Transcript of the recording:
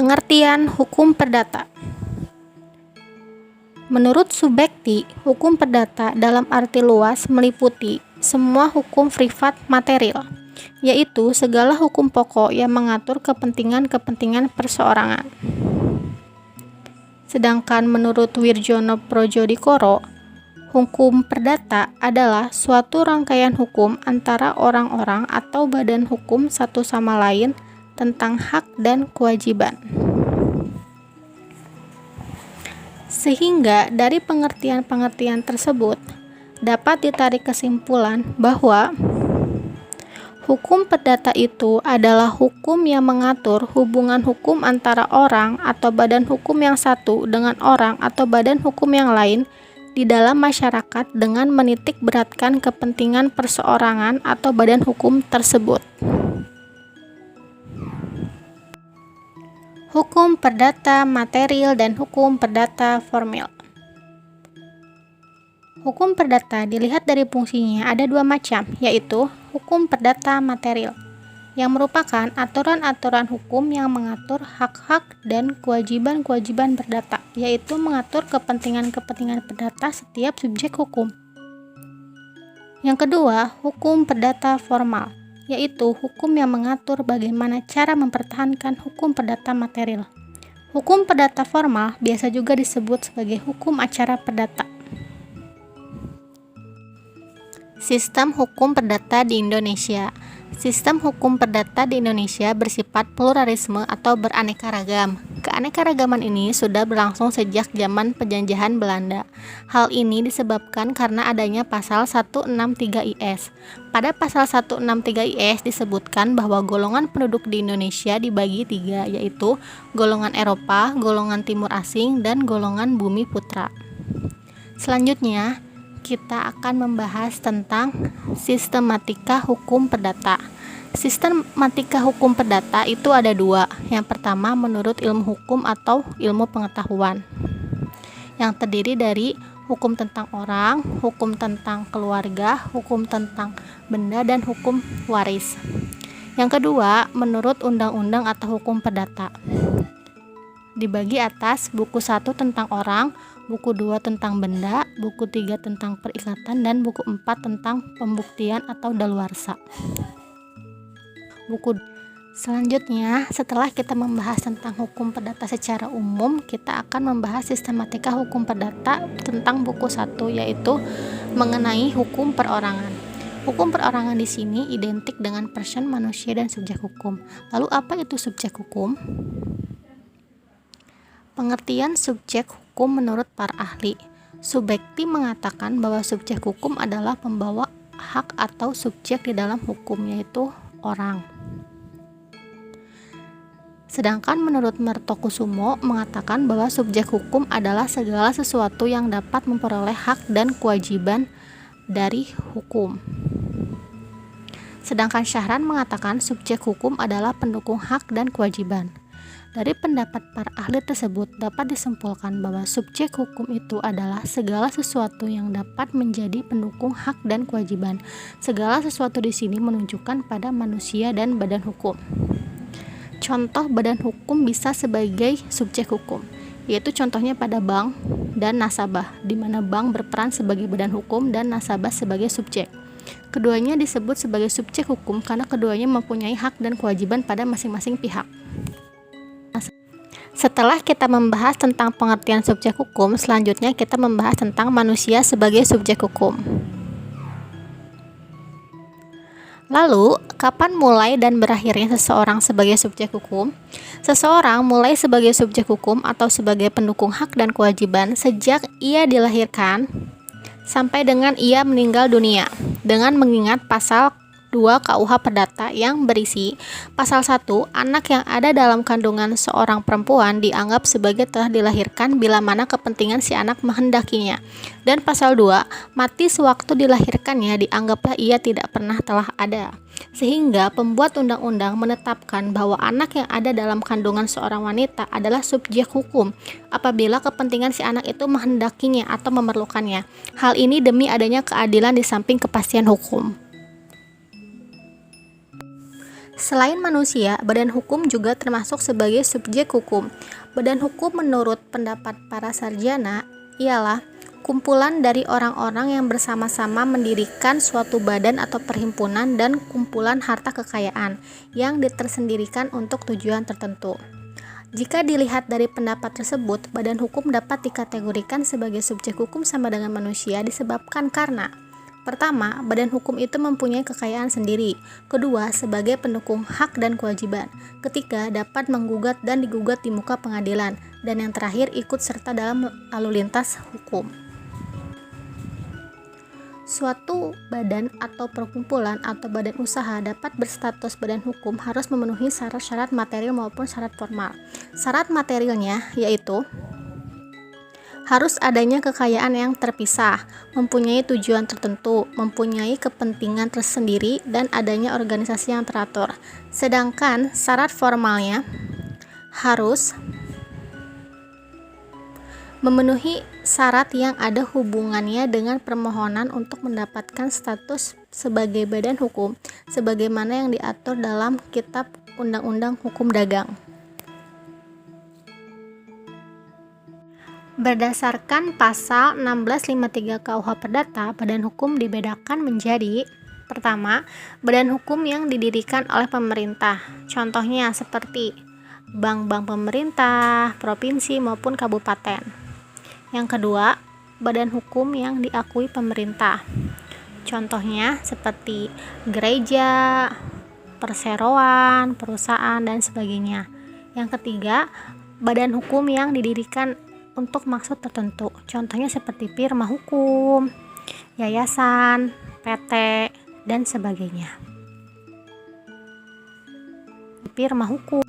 Pengertian hukum perdata. Menurut Subekti, hukum perdata dalam arti luas meliputi semua hukum privat material, yaitu segala hukum pokok yang mengatur kepentingan-kepentingan perseorangan. Sedangkan menurut Wirjono Projodikoro, hukum perdata adalah suatu rangkaian hukum antara orang-orang atau badan hukum satu sama lain tentang hak dan kewajiban. Sehingga dari pengertian-pengertian tersebut dapat ditarik kesimpulan bahwa hukum perdata itu adalah hukum yang mengatur hubungan hukum antara orang atau badan hukum yang satu dengan orang atau badan hukum yang lain di dalam masyarakat dengan menitik beratkan kepentingan perseorangan atau badan hukum tersebut. Hukum perdata material dan hukum perdata formil. Hukum perdata dilihat dari fungsinya ada dua macam, yaitu hukum perdata material, yang merupakan aturan-aturan hukum yang mengatur hak-hak dan kewajiban-kewajiban perdata, yaitu mengatur kepentingan-kepentingan perdata setiap subjek hukum. Yang kedua, hukum perdata formal, yaitu hukum yang mengatur bagaimana cara mempertahankan hukum perdata material. Hukum perdata formal biasa juga disebut sebagai hukum acara perdata. Sistem hukum perdata di Indonesia. Sistem hukum perdata di Indonesia bersifat pluralisme atau beraneka ragam. Keanekaragaman ini sudah berlangsung sejak zaman penjajahan Belanda. Hal ini disebabkan karena adanya pasal 163 IS. Pada pasal 163 IS disebutkan bahwa golongan penduduk di Indonesia dibagi tiga, yaitu golongan Eropa, golongan Timur Asing, dan golongan Bumi Putra. Selanjutnya, kita akan membahas tentang sistematika hukum perdata. Sistematika hukum perdata itu ada dua. Yang pertama menurut ilmu hukum atau ilmu pengetahuan, yang terdiri dari hukum tentang orang, hukum tentang keluarga, hukum tentang benda, dan hukum waris. Yang kedua menurut undang-undang atau hukum perdata. Dibagi atas buku 1 tentang orang, buku 2 tentang benda, buku 3 tentang perikatan, dan buku 4 tentang pembuktian atau daluarsa. Selanjutnya, setelah kita membahas tentang hukum perdata secara umum, kita akan membahas sistematika hukum perdata tentang buku 1, yaitu mengenai hukum perorangan. Hukum perorangan di sini identik dengan person, manusia, dan subjek hukum. Lalu apa itu subjek hukum? Pengertian subjek hukum menurut para ahli. Subekti mengatakan bahwa subjek hukum adalah pembawa hak atau subjek di dalam hukum, yaitu orang. Sedangkan menurut Mertokusumo mengatakan bahwa subjek hukum adalah segala sesuatu yang dapat memperoleh hak dan kewajiban dari hukum. Sedangkan Syahran mengatakan subjek hukum adalah pendukung hak dan kewajiban. Dari pendapat para ahli tersebut dapat disimpulkan bahwa subjek hukum itu adalah segala sesuatu yang dapat menjadi pendukung hak dan kewajiban. Segala sesuatu di sini menunjukkan pada manusia dan badan hukum. Contoh badan hukum bisa sebagai subjek hukum, yaitu contohnya pada bank dan nasabah, di mana bank berperan sebagai badan hukum dan nasabah sebagai subjek. Keduanya disebut sebagai subjek hukum karena keduanya mempunyai hak dan kewajiban pada masing-masing pihak. Setelah kita membahas tentang pengertian subjek hukum, selanjutnya kita membahas tentang manusia sebagai subjek hukum. Lalu, kapan mulai dan berakhirnya seseorang sebagai subjek hukum? Seseorang mulai sebagai subjek hukum atau sebagai pendukung hak dan kewajiban sejak ia dilahirkan sampai dengan ia meninggal dunia, dengan mengingat pasal 2 KUH Perdata yang berisi pasal 1, anak yang ada dalam kandungan seorang perempuan dianggap sebagai telah dilahirkan bila mana kepentingan si anak menghendakinya, dan pasal 2, mati sewaktu dilahirkannya dianggaplah ia tidak pernah telah ada. Sehingga pembuat undang-undang menetapkan bahwa anak yang ada dalam kandungan seorang wanita adalah subjek hukum apabila kepentingan si anak itu menghendakinya atau memerlukannya. Hal ini demi adanya keadilan di samping kepastian hukum. Selain manusia, badan hukum juga termasuk sebagai subjek hukum. Badan hukum menurut pendapat para sarjana ialah kumpulan dari orang-orang yang bersama-sama mendirikan suatu badan atau perhimpunan dan kumpulan harta kekayaan yang ditersendirikan untuk tujuan tertentu. Jika dilihat dari pendapat tersebut, badan hukum dapat dikategorikan sebagai subjek hukum sama dengan manusia disebabkan karena: pertama, badan hukum itu mempunyai kekayaan sendiri. Kedua, sebagai pendukung hak dan kewajiban. Ketiga, dapat menggugat dan digugat di muka pengadilan. Dan yang terakhir, ikut serta dalam lalu lintas hukum. Suatu badan atau perkumpulan atau badan usaha dapat berstatus badan hukum harus memenuhi syarat-syarat material maupun syarat formal. Syarat materialnya yaitu harus adanya kekayaan yang terpisah, mempunyai tujuan tertentu, mempunyai kepentingan tersendiri, dan adanya organisasi yang teratur. Sedangkan syarat formalnya harus memenuhi syarat yang ada hubungannya dengan permohonan untuk mendapatkan status sebagai badan hukum, sebagaimana yang diatur dalam Kitab Undang-Undang Hukum Dagang. Berdasarkan pasal 1653 KUH Perdata, badan hukum dibedakan menjadi: pertama, badan hukum yang didirikan oleh pemerintah. Contohnya seperti bank-bank pemerintah, provinsi maupun kabupaten. Yang kedua, badan hukum yang diakui pemerintah. Contohnya seperti gereja, perseroan, perusahaan, dan sebagainya. Yang ketiga, badan hukum yang didirikan untuk maksud tertentu. Contohnya seperti firma hukum, yayasan, PT, dan sebagainya. Firma hukum.